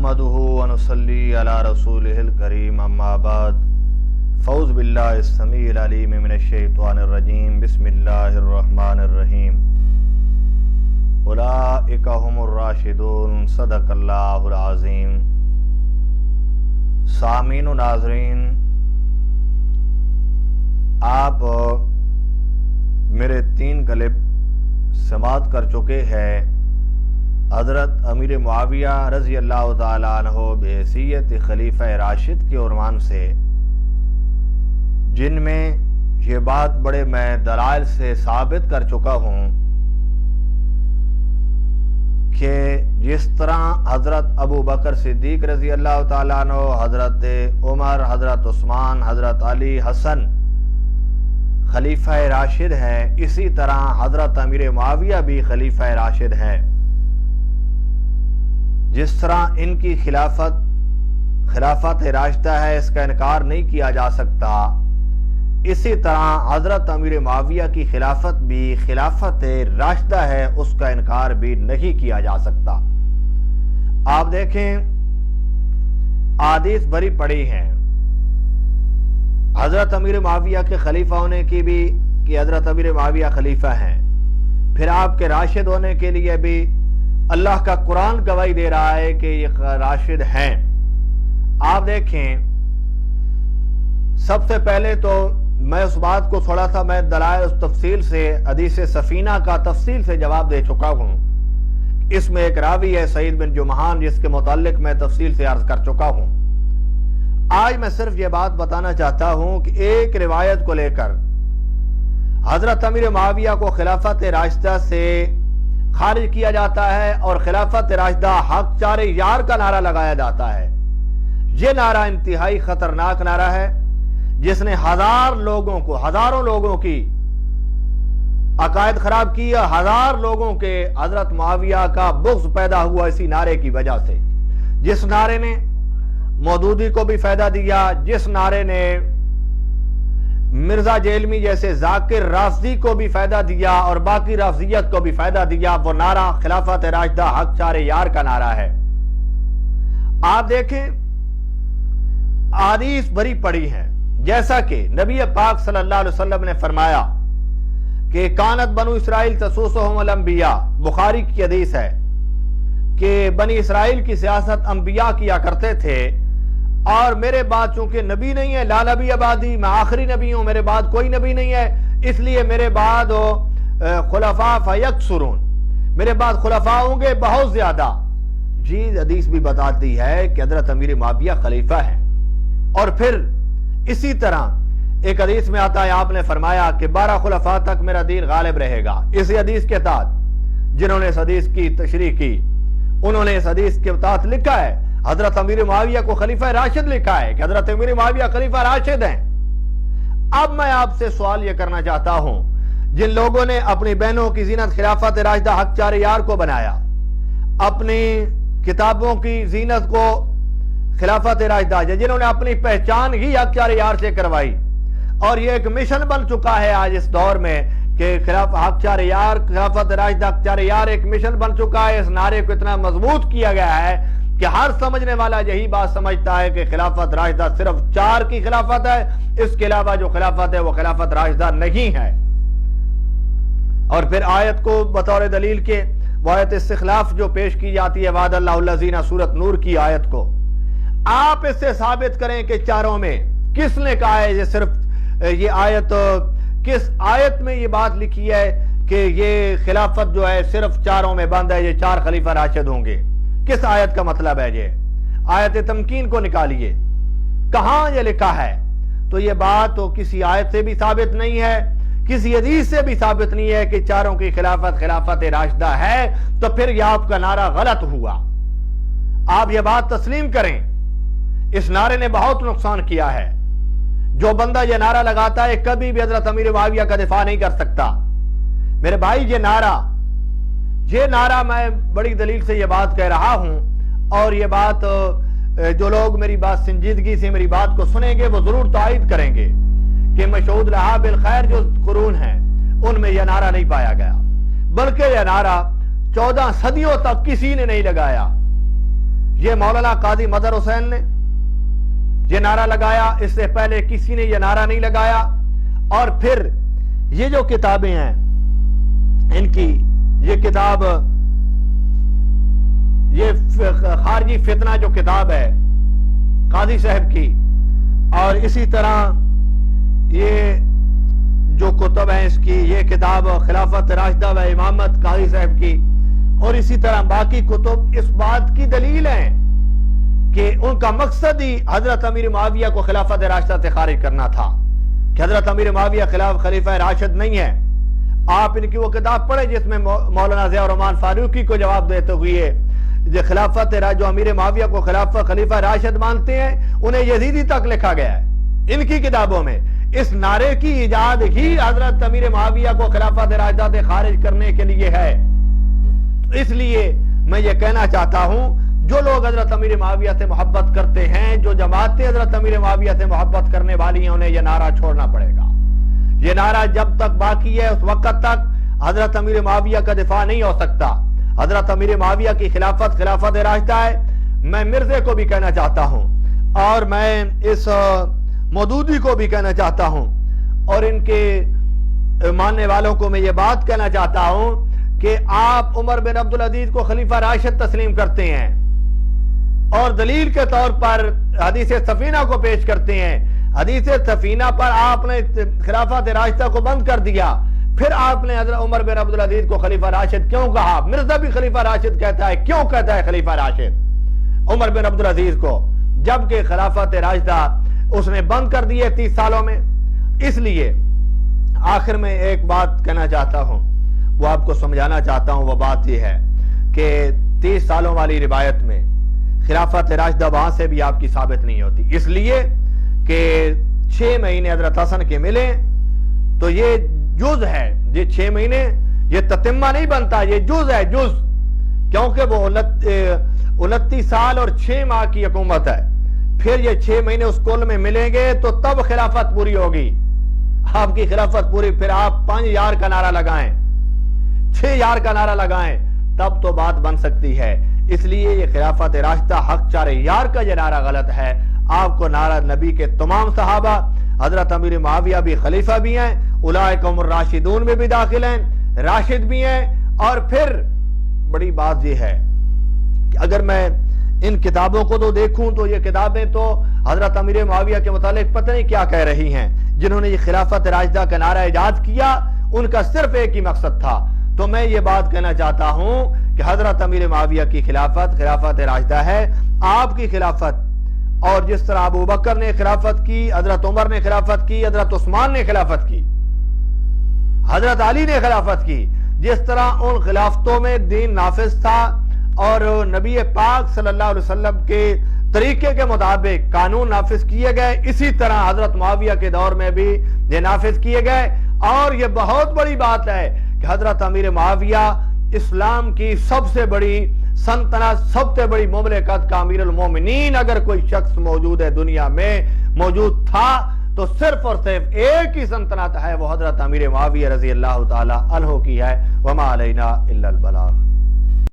نحمده ونصلي على رسوله الكريم اما بعد فاعوذ بالله السميع العليم من الشيطان الرجيم بسم الله الرحمن الرحيم اولئك هم الراشدون صدق اللہ العظیم۔ سامعین و ناظرین، آپ میرے 3 کلپ سماعت کر چکے ہیں حضرت امیر معاویہ رضی اللہ تعالیٰ عنہ بحیثیت خلیفہ راشد کے عنوان سے، جن میں یہ بات بڑے میں دلائل سے ثابت کر چکا ہوں کہ جس طرح حضرت ابو بکر صدیق رضی اللہ تعالیٰ عنہ، حضرت عمر، حضرت عثمان، حضرت علی، حسن خلیفہ راشد ہیں، اسی طرح حضرت امیر معاویہ بھی خلیفہ راشد ہیں۔ جس طرح ان کی خلافت راشدہ ہے، اس کا انکار نہیں کیا جا سکتا، اسی طرح حضرت امیر معاویہ کی خلافت بھی خلافت راشدہ ہے، اس کا انکار بھی نہیں کیا جا سکتا۔ آپ دیکھیں، احادیث بھری پڑی ہیں حضرت امیر معاویہ کے خلیفہ ہونے کی بھی، کہ حضرت امیر معاویہ خلیفہ ہیں، پھر آپ کے راشد ہونے کے لیے بھی اللہ کا قرآن گواہی دے رہا ہے کہ یہ راشد ہیں۔ آپ دیکھیں، سب سے پہلے تو میں اس بات کو تھوڑا سا میں دلائل اس تفصیل سے، حدیث سفینہ کا تفصیل سے جواب دے چکا ہوں۔ اس میں ایک راوی ہے سعید بن جمحان، جس کے متعلق میں تفصیل سے عرض کر چکا ہوں۔ آج میں صرف یہ بات بتانا چاہتا ہوں کہ ایک روایت کو لے کر حضرت امیر معاویہ کو خلافت راشدہ سے خارج کیا جاتا ہے اور خلافت راشدہ حق چار یار کا نعرہ لگایا جاتا ہے۔ یہ نعرہ انتہائی خطرناک نعرہ ہے، جس نے ہزاروں لوگوں کی عقائد خراب کی، 1000 لوگوں کے حضرت معاویہ کا بغض پیدا ہوا اسی نعرے کی وجہ سے، جس نعرے نے مودودی کو بھی فائدہ دیا، جس نعرے نے مرزا جیلمی جیسے ذاکر رافضی کو بھی فائدہ دیا اور باقی رافضیت کو بھی فائدہ دیا، وہ نعرہ خلافت راشدہ حق چار یار کا نعرہ ہے۔ آپ دیکھیں، احادیث بھری پڑی ہیں، جیسا کہ نبی پاک صلی اللہ علیہ وسلم نے فرمایا کہ کانت بنو اسرائیل تسوسہم الانبیاء، بخاری کی حدیث ہے کہ بنی اسرائیل کی سیاست انبیاء کیا کرتے تھے، اور میرے بعد چونکہ نبی نہیں ہے، لا نبی بعدی، میں آخری نبی ہوں، میرے بعد کوئی نبی نہیں ہے، اس لیے میرے بعد خلفاء فیکثرون، میرے بعد خلفاء ہوں گے بہت زیادہ۔ جی حدیث بھی بتاتی ہے کہ حضرت امیر معاویہ خلیفہ ہیں۔ اور پھر اسی طرح ایک حدیث میں آتا ہے، آپ نے فرمایا کہ 12 خلفاء تک میرا دین غالب رہے گا۔ اسی حدیث کے تحت جنہوں نے اس حدیث کی تشریح کی، انہوں نے اس حدیث کے تحت لکھا ہے، حضرت امیر معاویہ کو خلیفہ راشد لکھا ہے کہ حضرت امیر معاویہ خلیفہ راشد ہیں۔ اب میں آپ سے سوال یہ کرنا چاہتا ہوں، جن لوگوں نے اپنی بہنوں کی زینت خلافت راشدہ حق چار یار کو بنایا، اپنی کتابوں کی زینت کو خلافت راشدہ، جنہوں نے اپنی پہچان ہی حق چار یار سے کروائی، اور یہ ایک مشن بن چکا ہے آج اس دور میں کہ حق چار یار، خلافت راشدہ حق چار یار ایک مشن بن چکا ہے۔ اس نعرے کو اتنا مضبوط کیا گیا ہے کہ ہر سمجھنے والا یہی بات سمجھتا ہے کہ خلافت راشدہ صرف 4 کی خلافت ہے، اس کے علاوہ جو خلافت ہے وہ خلافت راشدہ نہیں ہے۔ اور پھر آیت کو بطور دلیل کے وہ آیت استخلاف جو پیش کی جاتی ہے، وعد اللہ الذین، سورۃ نور کی آیت کو آپ اس سے ثابت کریں کہ 4 میں کس نے کہا ہے، یہ صرف یہ آیت کس آیت میں یہ بات لکھی ہے کہ یہ خلافت جو ہے صرف 4 میں بند ہے، یہ 4 خلیفہ راشد ہوں گے؟ کس آیت کا مطلب ہے؟ یہ آیت تمکین کو نکالیے، کہاں یہ لکھا ہے؟ تو یہ بات تو کسی آیت سے بھی ثابت نہیں ہے، کسی حدیث سے بھی ثابت نہیں ہے کہ 4 کی خلافت راشدہ ہے، تو پھر یہ آپ کا نعرہ غلط ہوا۔ آپ یہ بات تسلیم کریں، اس نعرے نے بہت نقصان کیا ہے۔ جو بندہ یہ نعرہ لگاتا ہے کبھی بھی حضرت امیر معاویہ کا دفاع نہیں کر سکتا۔ میرے بھائی، یہ نعرہ میں بڑی دلیل سے یہ بات کہہ رہا ہوں، اور یہ بات جو لوگ میری بات سنجیدگی سے میری بات کو سنیں گے وہ ضرور تائید کریں گے کہ مشہود رہا بالخیر جو قرون ہیں ان میں یہ نعرہ نہیں پایا گیا، بلکہ یہ نعرہ 14 صدیوں تک کسی نے نہیں لگایا۔ یہ مولانا قاضی مظہر حسین نے یہ نعرہ لگایا، اس سے پہلے کسی نے یہ نعرہ نہیں لگایا۔ اور پھر یہ جو کتابیں ہیں ان کی، یہ کتاب یہ خارجی فتنہ جو کتاب ہے قاضی صاحب کی، اور اسی طرح یہ جو کتب ہیں اس کی، یہ کتاب خلافت راشدہ و امامت قاضی صاحب کی، اور اسی طرح باقی کتب اس بات کی دلیل ہیں کہ ان کا مقصد ہی حضرت امیر معاویہ کو خلافت راشدہ سے خارج کرنا تھا، کہ حضرت امیر معاویہ خلیفہ راشد نہیں ہے۔ آپ ان کی وہ کتاب پڑھیں جس میں مولانا ضیاء الرحمن فاروقی کو جواب دیتے ہوئے خلافت جو امیر معاویہ کو خلیفہ راشد مانتے ہیں انہیں یزیدی تک لکھا گیا ہے ان کی کتابوں میں۔ اس نعرے کی ایجاد ہی حضرت امیر معاویہ کو خلافت راشدہ سے خارج کرنے کے لیے ہے۔ اس لیے میں یہ کہنا چاہتا ہوں، جو لوگ حضرت امیر معاویہ سے محبت کرتے ہیں، جو جماعتیں حضرت امیر معاویہ سے محبت کرنے والی ہیں، انہیں یہ نعرہ چھوڑنا پڑے گا۔ یہ نعرہ جب تک باقی ہے اس وقت تک حضرت امیر معاویہ کا دفاع نہیں ہو سکتا۔ حضرت امیر معاویہ کی خلافت راشدہ ہے۔ میں مرزے کو بھی کہنا چاہتا ہوں، اور میں اس مودودی کو بھی کہنا چاہتا ہوں، اور ان کے ماننے والوں کو میں یہ بات کہنا چاہتا ہوں کہ آپ عمر بن عبدالعزیز کو خلیفہ راشد تسلیم کرتے ہیں اور دلیل کے طور پر حدیث سفینہ کو پیش کرتے ہیں۔ حدیث سفینہ پر آپ نے خلافت راشدہ کو بند کر دیا، پھر آپ نے حضرت عمر بن عبدالعزیز کو خلیفہ راشد کیوں کہا؟ مرزا بھی خلیفہ راشد کہتا ہے، کیوں کہتا ہے خلیفہ راشد عمر بن عبدالعزیز کو، جبکہ خلافت راشدہ اس نے بند کر دیے 30 سالوں میں۔ اس لیے آخر میں ایک بات کہنا چاہتا ہوں، وہ آپ کو سمجھانا چاہتا ہوں، وہ بات یہ ہے کہ 30 سالوں والی روایت میں خلافت راشدہ وہاں سے بھی آپ کی ثابت نہیں ہوتی، اس لیے کہ 6 مہینے حضرت حسن کے ملے تو یہ جز ہے، یہ 6 مہینے یہ تتمہ نہیں بنتا، یہ جز ہے، جز، کیونکہ وہ 29 سال اور 6 ماہ کی حکومت ہے۔ پھر یہ 6 مہینے اس کل میں ملیں گے تو تب خلافت پوری ہوگی، آپ کی خلافت پوری۔ پھر آپ 5 یار کا نعرہ لگائیں، 6 یار کا نعرہ لگائیں، تب تو بات بن سکتی ہے۔ اس لیے یہ خلافت راشدہ حق 4 یار کا یہ نعرہ غلط ہے۔ آپ کو نعرہ نبی کے تمام صحابہ، حضرت امیر معاویہ بھی خلیفہ بھی ہیں، اولئک هم الراشدون میں بھی داخل ہیں، راشد بھی ہیں۔ اور پھر بڑی بات یہ ہے کہ اگر میں ان کتابوں کو تو دیکھوں تو یہ کتابیں تو حضرت امیر معاویہ کے متعلق پتہ نہیں کیا کہہ رہی ہیں۔ جنہوں نے یہ خلافت راشدہ کا نعرہ ایجاد کیا ان کا صرف ایک ہی مقصد تھا۔ تو میں یہ بات کہنا چاہتا ہوں کہ حضرت امیر معاویہ کی خلافت راشدہ ہے، آپ کی خلافت، اور جس طرح ابو بکر نے خلافت کی، حضرت عمر نے خلافت کی، حضرت عثمان نے خلافت کی، حضرت علی نے خلافت کی، جس طرح ان خلافتوں میں دین نافذ تھا اور نبی پاک صلی اللہ علیہ وسلم کے طریقے کے مطابق قانون نافذ کیے گئے، اسی طرح حضرت معاویہ کے دور میں بھی یہ نافذ کیے گئے۔ اور یہ بہت بڑی بات ہے کہ حضرت امیر معاویہ اسلام کی سب سے بڑی سلطنت، سب سے بڑی مملکت کا امیر المومنین اگر کوئی شخص موجود ہے دنیا میں، موجود تھا، تو صرف اور صرف ایک ہی سلطنت ہے، وہ حضرت امیر معاویہ رضی اللہ تعالی عنہ کی ہے۔ وما علینا الا البلاغ۔